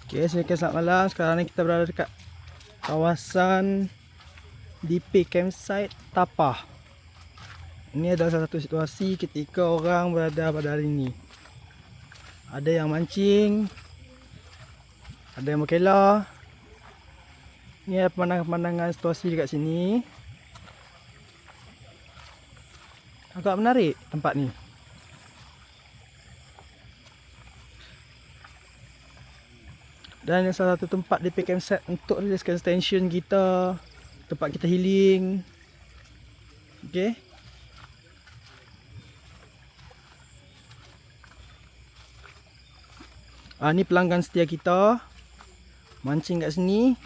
Okay, selamat malam. Sekarang ni kita berada dekat kawasan DP Campsite Tapah. Ini adalah salah satu situasi ketika orang berada pada hari ini. Ada yang mancing, ada yang berkelah. Ini adalah pemandangan situasi dekat sini. Agak menarik tempat ni. Dan ini salah satu tempat DP Campsite untuk riliskan extension kita, tempat kita healing. Okay. Ni pelanggan setia kita mancing kat sini.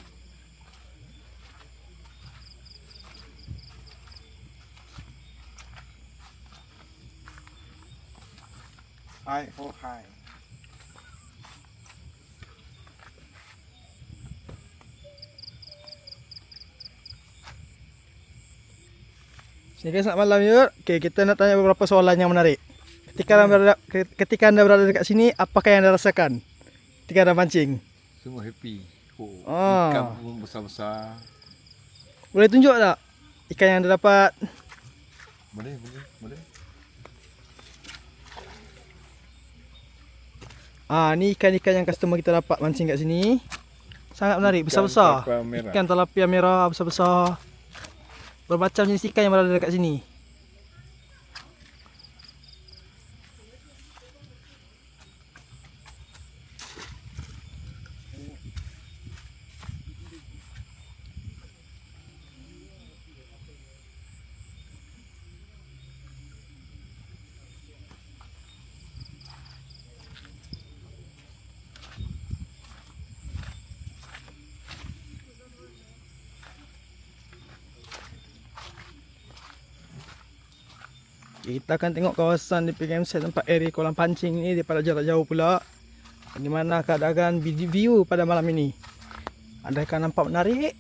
Hi, oh hi. Sini selamat malam yuk. Okay, kita nak tanya beberapa soalan yang menarik. Ketika anda berada dekat sini, apakah yang anda rasakan ketika anda mancing? Semua happy. Ah. Ikan pun besar-besar. Boleh tunjuk tak ikan yang anda dapat? Boleh. Ni ikan-ikan yang customer kita dapat mancing kat sini. Sangat menarik, besar-besar. Ikan tilapia merah besar-besar. Bermacam jenis ikan yang berada dekat sini. Kita akan tengok kawasan DP Campsite, tempat area kolam pancing ni daripada jarak jauh pula. Bagaimana keadaan view pada malam ini? Adakah nampak menarik?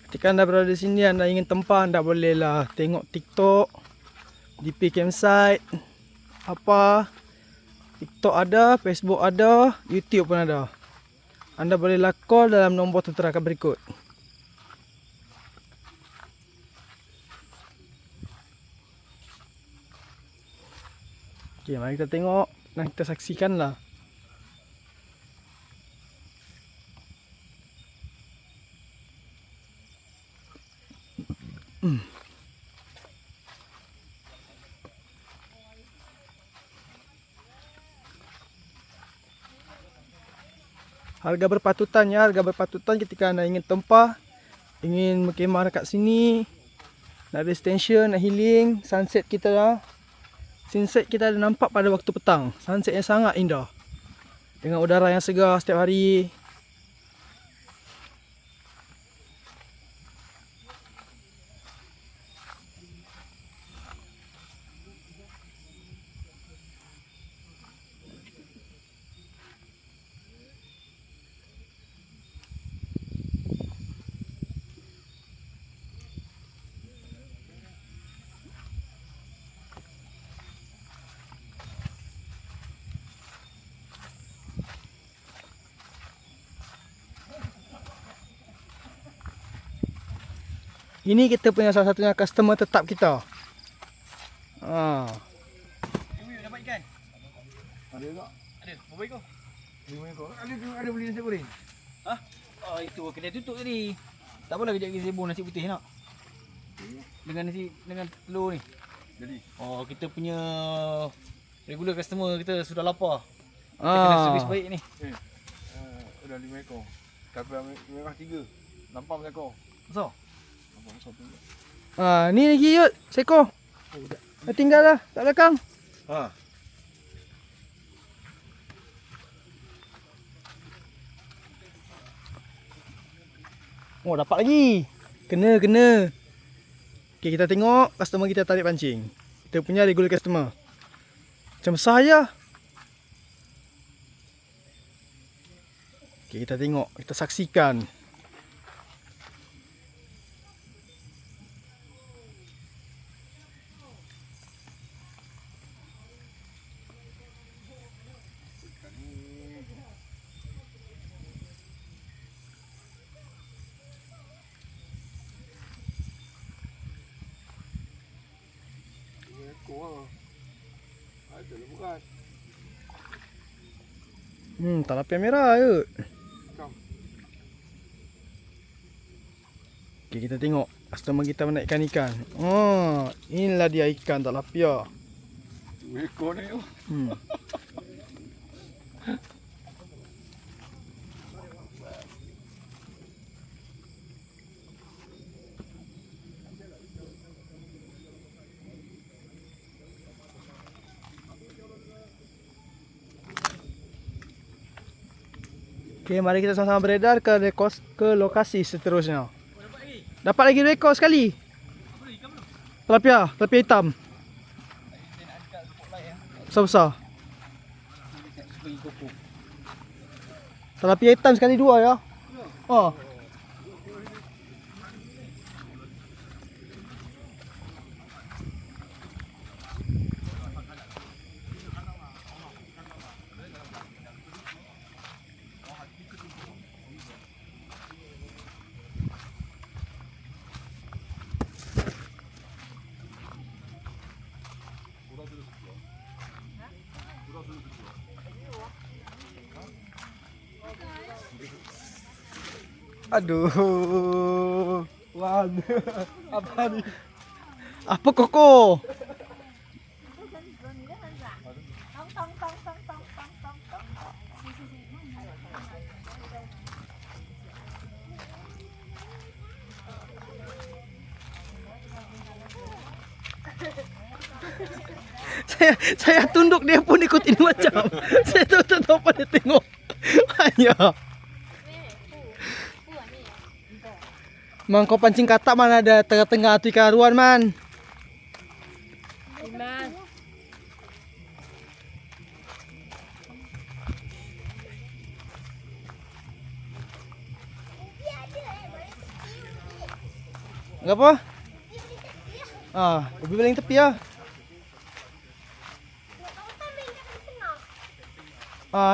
Ketika anda berada di sini, anda ingin tempah, anda bolehlah tengok TikTok DP Campsite. TikTok ada, Facebook ada, YouTube pun ada. Anda bolehlah call dalam nombor tertera berikut. Okey, mari kita tengok dan kita saksikanlah. Harga berpatutan ketika anda ingin tempah, ingin berkemah dekat sini, nak ada extension, nak healing. Sunset kita ada nampak pada waktu petang. Sunset yang sangat indah dengan udara yang segar setiap hari. Ini kita punya salah satunya customer tetap kita. Dapat ikan? Ada tak? Ada. Berapa ekor? 5 ekor. Ada beli nasi goreng? Itu kedai tutup tadi. Tak apalah kejap lagi sibuk nasi putih nak. Dengan telur ni. Jadi. Kita punya regular customer kita sudah lapar. Kita kena servis baik ni. Dah 5 ekor. Tapi merah 3. Nampak berapa ekor? Besar. Nampak besar tu. Ni lagi yut, seekor. Dah tinggal dah kat belakang. Dapat lagi. Kena. Okay, kita tengok customer kita tarik pancing. Kita punya regular customer. Macam besar je. Okay, kita tengok, kita saksikan. Bukan. Tilapia merah je. Kam. Okay, kita tengok customer kita menaikkan ikan. Oh, inilah dia ikan tilapia. Ekor ni. Hmm. Okay, mari kita sama-sama beredar ke lokasi seterusnya. Dapat lagi rekod sekali. Tilapia hitam. Besar-besar. Tilapia hitam sekali dua ya. Oh. Aduh. Wan. Apa ni? Apa koko? Saya tunduk, dia pun ikutin macam. Saya tak tahu apa dia tengok. Hanya. Man, kau pancing katak mana ada tengah-tengah tu ikan aruan man. Enggak apa? Ubi paling tepi ya.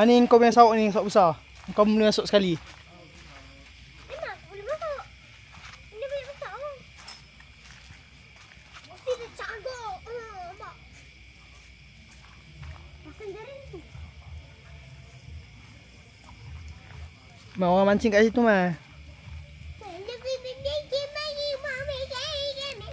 Ni kau punya sauk ni, sauk besar. Kau boleh masuk sekali. Mau orang mancing kat situ mah.